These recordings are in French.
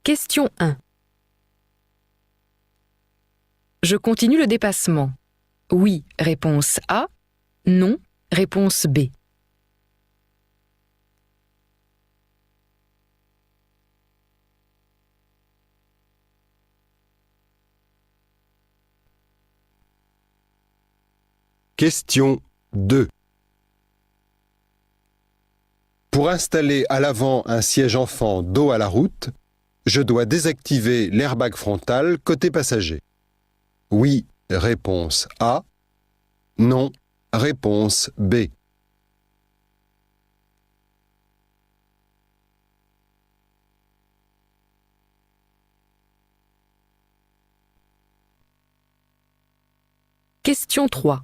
Question 1. Je continue le dépassement. Oui, réponse A. Non, réponse B. Question 2. Pour installer à l'avant un siège enfant dos à la route, je dois désactiver l'airbag frontal côté passager. Oui, réponse A. Non, réponse B. Question 3.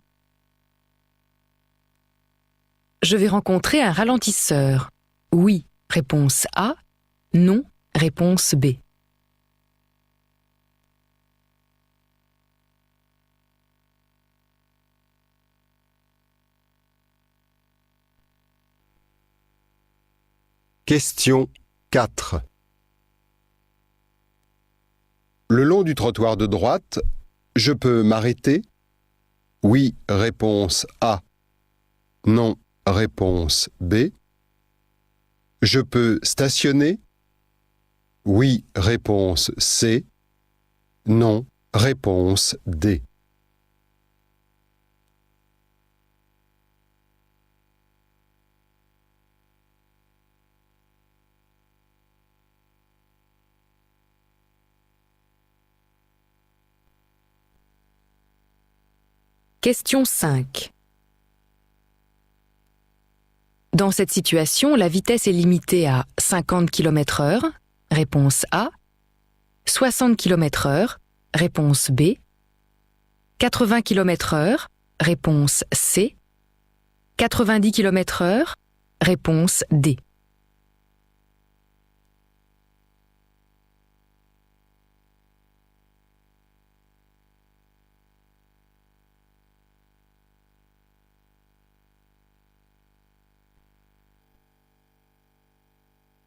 Je vais rencontrer un ralentisseur. Oui, réponse A. Non, réponse B. Question 4. Le long du trottoir de droite, je peux m'arrêter? Oui, réponse A. Non, réponse B. Je peux stationner? Oui, réponse C. Non, réponse D. Question 5. Dans cette situation, la vitesse est limitée à 50 km/h, réponse A, 60 km/h, réponse B, 80 km/h, réponse C, 90 km/h, réponse D.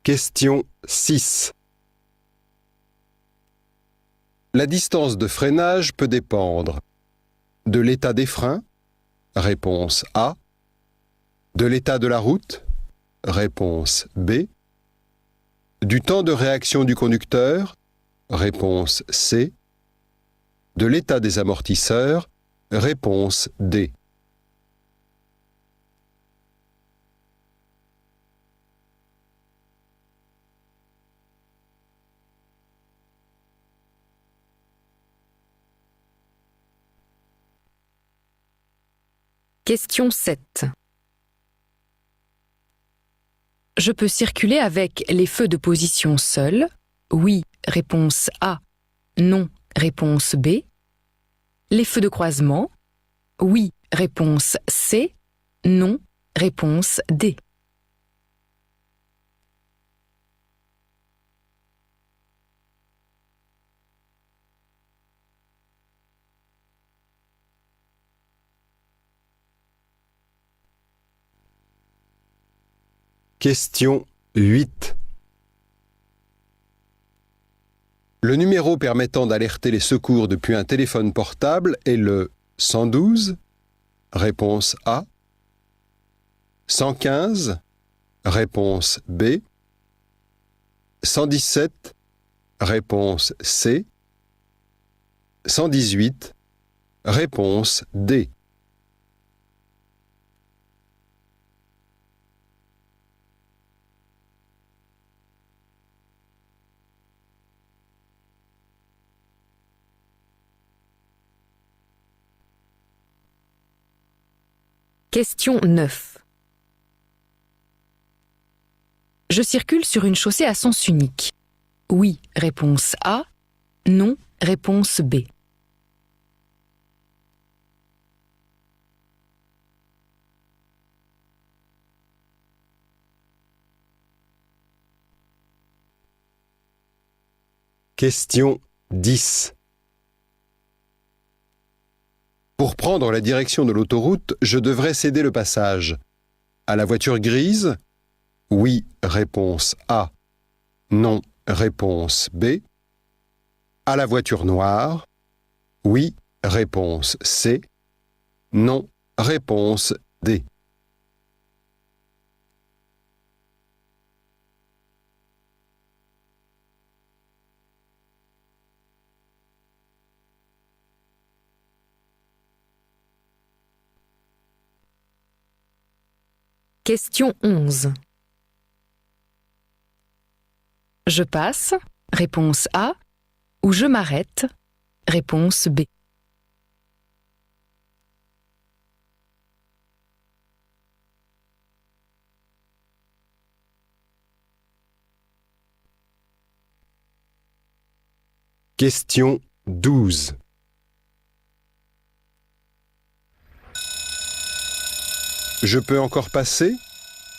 Question 6. La distance de freinage peut dépendre de l'état des freins, réponse A, de l'état de la route, réponse B, du temps de réaction du conducteur, réponse C, de l'état des amortisseurs, réponse D. Question 7. Je peux circuler avec les feux de position seuls. Oui, réponse A. Non, réponse B. Les feux de croisement. Oui, réponse C. Non, réponse D. Question 8. Le numéro permettant d'alerter les secours depuis un téléphone portable est le 112, réponse A, 115, réponse B, 117, réponse C, 118, réponse D. Question 9. Je circule sur une chaussée à sens unique. Oui, réponse A. Non, réponse B. Question 10. Pour prendre la direction de l'autoroute, je devrais céder le passage. À la voiture grise? Oui, réponse A. Non, réponse B. À la voiture noire, oui, réponse C. Non, réponse D. Question 11. Je passe, réponse A, ou je m'arrête, réponse B. Question 12. Je peux encore passer?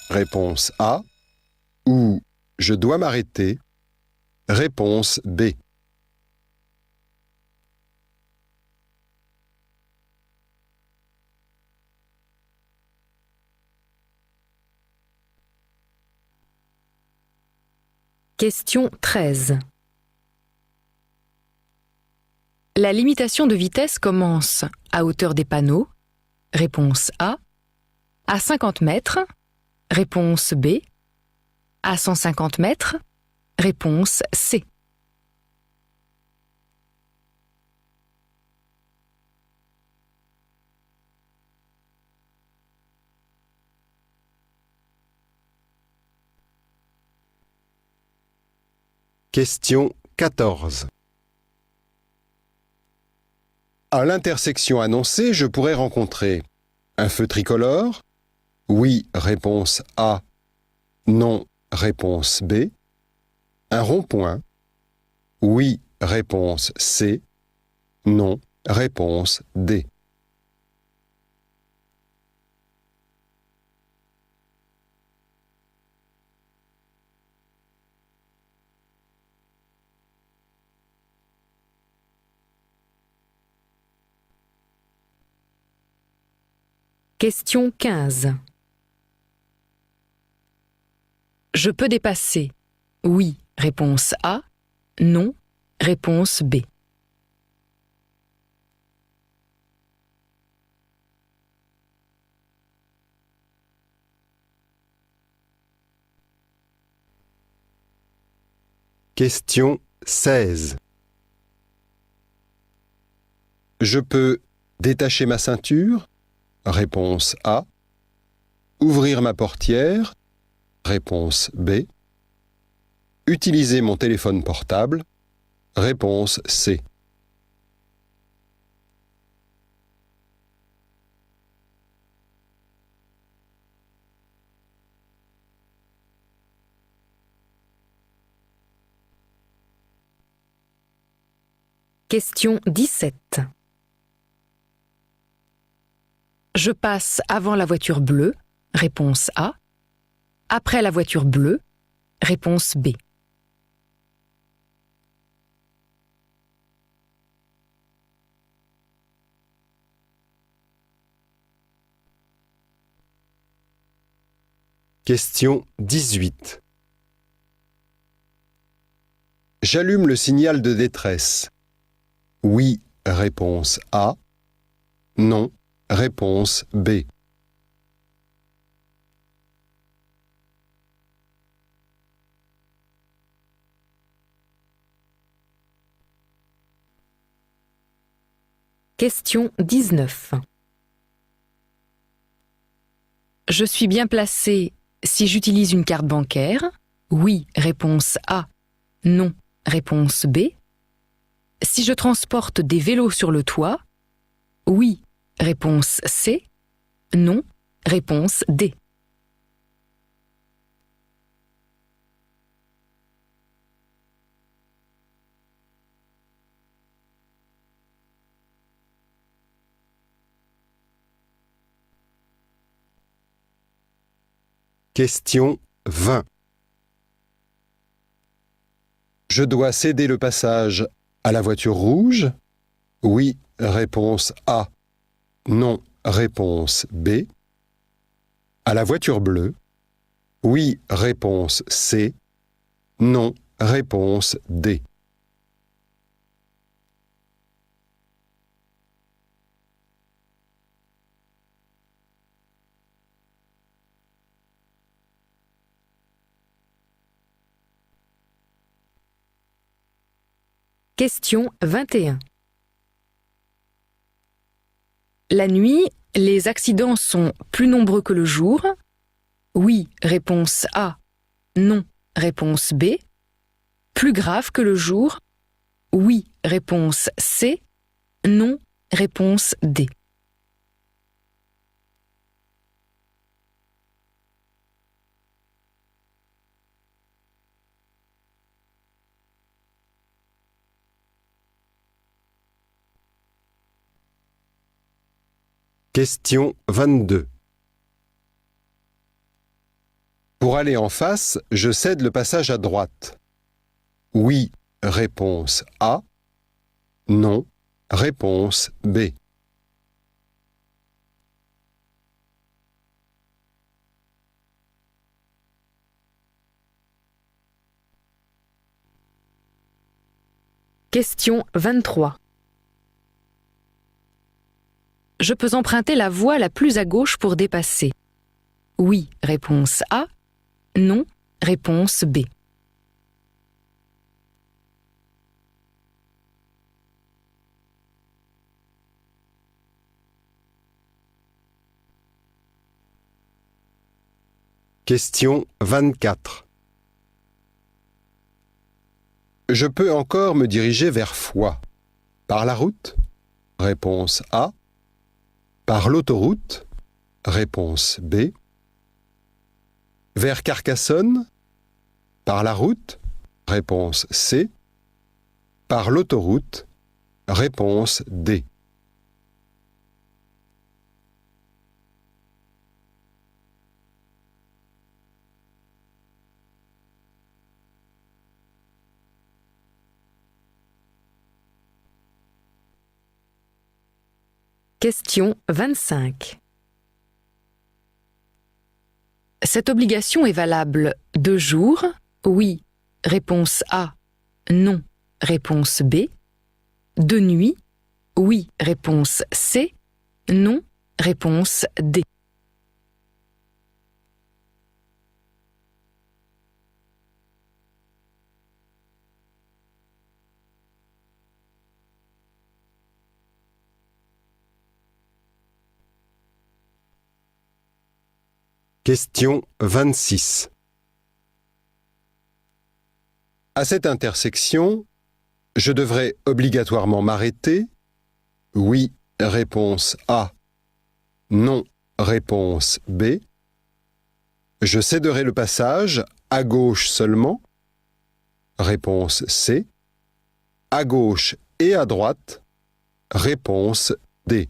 Réponse A. Ou je dois m'arrêter? Réponse B. Question 13. La limitation de vitesse commence à hauteur des panneaux, réponse A, à 50 mètres, réponse B, à 150 mètres, réponse C. Question 14. À l'intersection annoncée, je pourrais rencontrer un feu tricolore? Oui, réponse A. Non, réponse B. Un rond-point? Oui, réponse C. Non, réponse D. Question 15. Je peux dépasser. Oui, réponse A. Non, réponse B. Question 16. Je peux détacher ma ceinture? Réponse A. Ouvrir ma portière? Réponse B. Utiliser mon téléphone portable? Réponse C. Question 17. Je passe avant la voiture bleue, réponse A. Après la voiture bleue, réponse B. Question 18. J'allume le signal de détresse. Oui, réponse A. Non, réponse B. Question 19. Je suis bien placé si j'utilise une carte bancaire? Oui, réponse A. Non, réponse B. Si je transporte des vélos sur le toit? Oui, réponse C. Non, réponse D. Question 20. Je dois céder le passage à la voiture rouge? Oui, réponse A. Non, réponse B. À la voiture bleue? Oui, réponse C. Non, Réponse D. Question 21. La nuit, les accidents sont plus nombreux que le jour. Oui, réponse A. Non, réponse B. Plus grave que le jour. Oui, réponse C. Non, réponse D. Question 22. Pour aller en face, je cède le passage à droite. Oui, réponse A. Non, réponse B. Question 23. Je peux emprunter la voie la plus à gauche pour dépasser. Oui, réponse A. Non, réponse B. Question 24. Je peux encore me diriger vers Foix. Par la route? Réponse A. Par l'autoroute? Réponse B. Vers Carcassonne? Par la route? Réponse C. Par l'autoroute? Réponse D. Question 25. Cette obligation est valable 2 jours. Oui, réponse A. Non, réponse B. 2 nuits. Oui, réponse C. Non, réponse D. Question 26. À cette intersection, je devrais obligatoirement m'arrêter. Oui, réponse A. Non, réponse B. Je céderai le passage à gauche seulement. Réponse C. À gauche et à droite. Réponse D.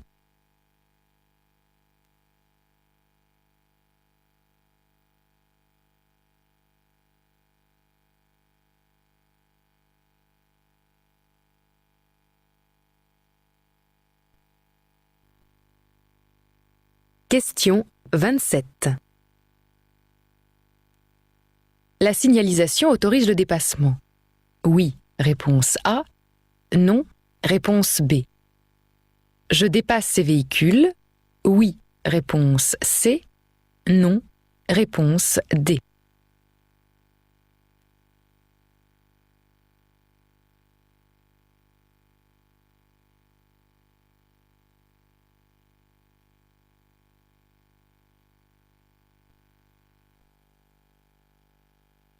Question 27. La signalisation autorise le dépassement. Oui, réponse A. Non, réponse B. Je dépasse ces véhicules. Oui, réponse C. Non, réponse D.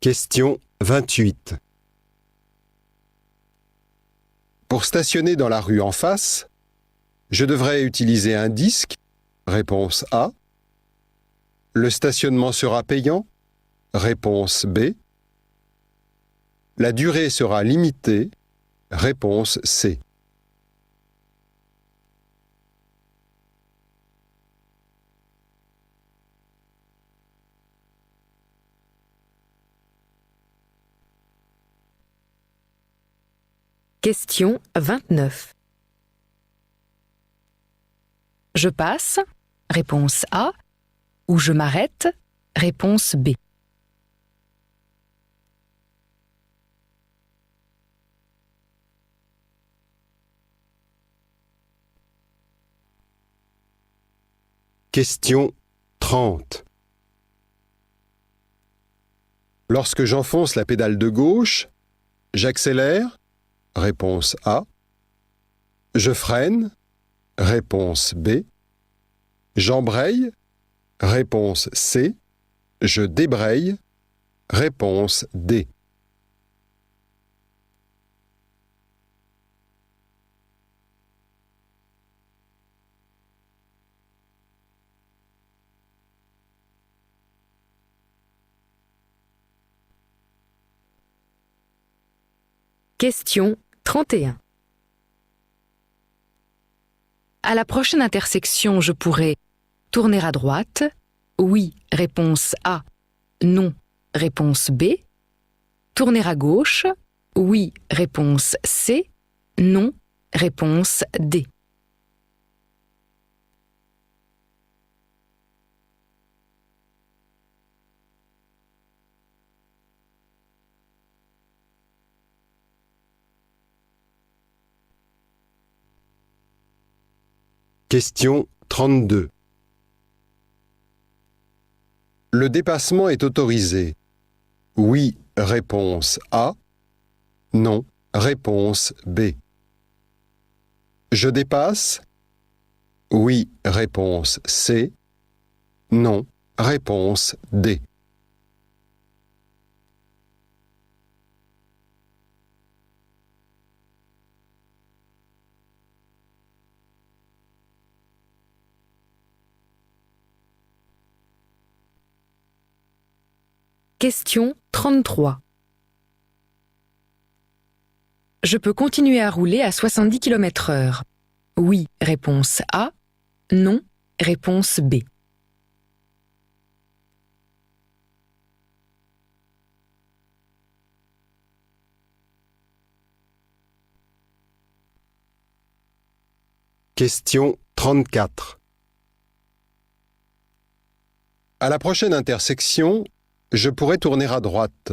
Question 28. Pour stationner dans la rue en face, je devrais utiliser un disque. Réponse A. Le stationnement sera payant. Réponse B. La durée sera limitée. Réponse C. Question 29. Je passe, réponse A, ou je m'arrête, réponse B. Question 30. Lorsque j'enfonce la pédale de gauche, j'accélère? Réponse A. Je freine? Réponse B. J'embraye? Réponse C. Je débraye? Réponse D. Question 31. À la prochaine intersection, je pourrais tourner à droite. Oui, réponse A. Non, réponse B. Tourner à gauche. Oui, réponse C. Non, réponse D. Question 32. Le dépassement est autorisé. Oui, réponse A. Non, réponse B. Je dépasse? Oui, réponse C. Non, réponse D. Question 33. Je peux continuer à rouler à 70 km/h. Oui, réponse A. Non, réponse B. Question 34. À la prochaine intersection, je pourrais tourner à droite.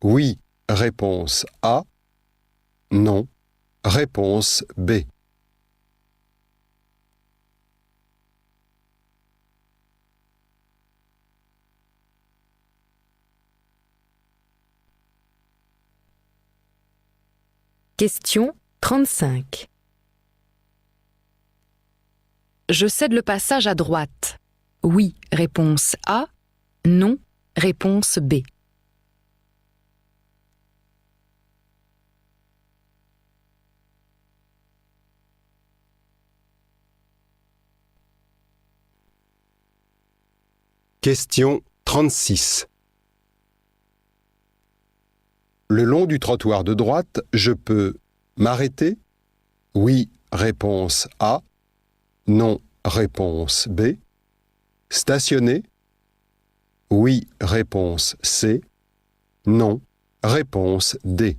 Oui, réponse A. Non, réponse B. Question 35. Je cède le passage à droite. Oui, réponse A. Non, réponse B. Question 36. Le long du trottoir de droite, je peux m'arrêter? Oui, réponse A. Non, réponse B. Stationner? Oui, réponse C. Non, réponse D.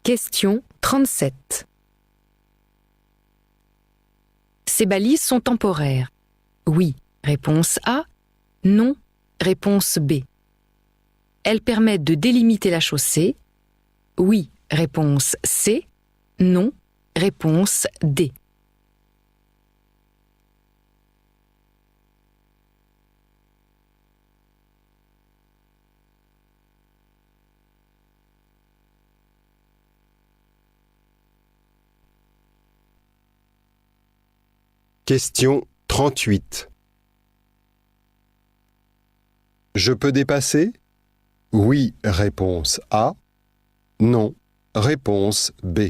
Question 37. Ces balises sont temporaires. Oui, réponse A. Non, réponse B. Elles permettent de délimiter la chaussée. Oui, réponse C. Non, réponse D. Question 38. Je peux dépasser? Oui, réponse A. Non, réponse B.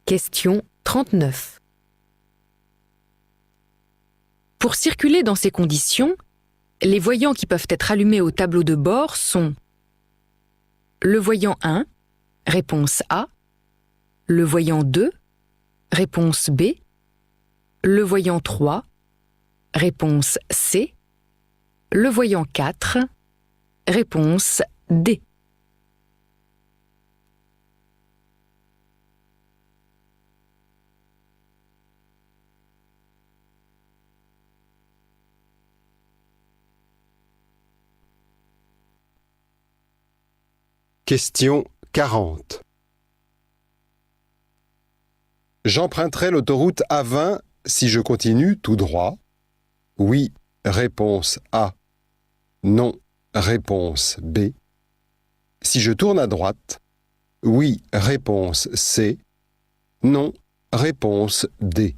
Question 39. Pour circuler dans ces conditions, les voyants qui peuvent être allumés au tableau de bord sont le voyant 1, réponse A, le voyant 2, réponse B, le voyant 3, réponse C, Le voyant 4. Réponse D. Question 40. J'emprunterai l'autoroute A20 si je continue tout droit. Oui, réponse A. Non, réponse B. Si je tourne à droite. Oui, réponse C. Non, réponse D.